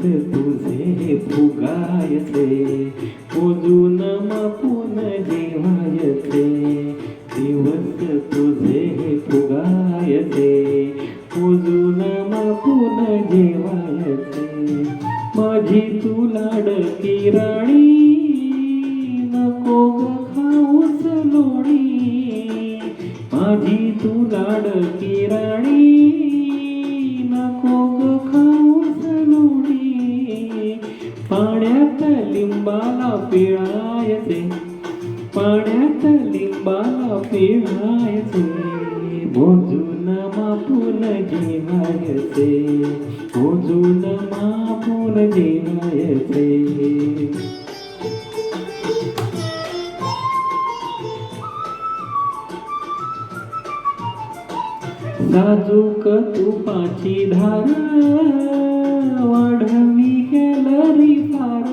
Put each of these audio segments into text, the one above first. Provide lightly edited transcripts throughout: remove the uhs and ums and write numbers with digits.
तुझे फुगायचे, मोजून मापून जेवायचे. दिवस तुझे फुगायचे, मोजून मापून जेवायचे. माझी तू लाडकी राणी, नको ग खाऊस लोणी. माझी तू लाडकी राणी, नको ग खाऊस लोणी. पाण्यात लिंबाला पिळायचे, पाण्यात लिंबाला पिळायचे. मोजून मापून जेवायचे, मोजून मापून जेवायचे. साजूक तुपाची धार, वाढवी कॅलरी फार.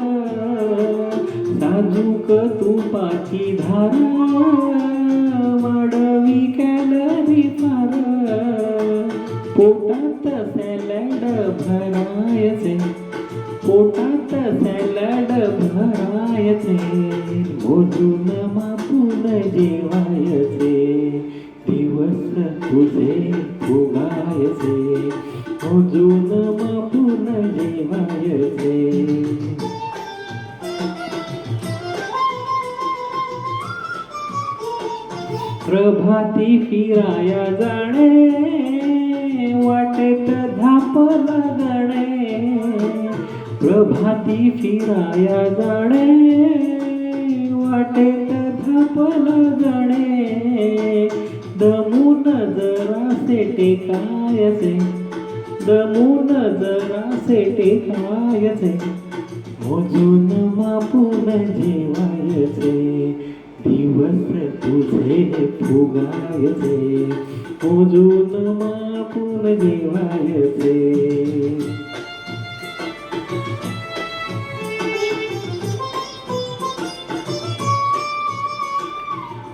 साजूक तुपाची धार, वाढवी कॅलरी फार. पोटात सॅलड भरायचे, पोटात सॅलड भरायचे. मोजून मापून जेवायचे, दिवस तुझे फुगायचे, मोजून मापून जेवायचे. प्रभाती फिराया जाणे, वाटेत धाप लागणे. प्रभाती फिराया जाणे, वाटेत धाप लागणे. दमून जरासे टेकायचे, दमून जरासे टेकायचे. मोजून मापून जेवायचे, दिवस तुझे फुगायचे, मोजून मापून जेवायचे.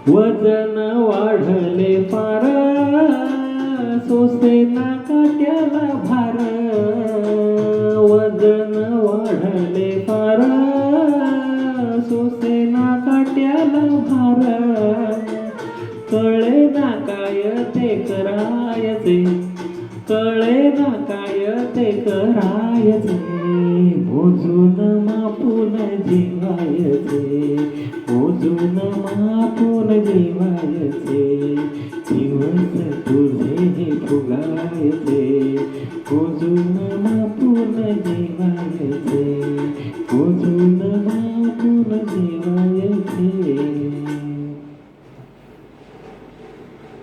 वजन वाढले फार, सोसेना काट्याला भार. वजन वाढले फार, सोसेना काट्याला भार. कळे ना काय ते करायचे, कळे ना काय ते करायचे. मोजून मापून जेवायचे, मोजून मापून जेवायचे. दिवस तुझे फुगायचे, मोजून मापून जेवायचे.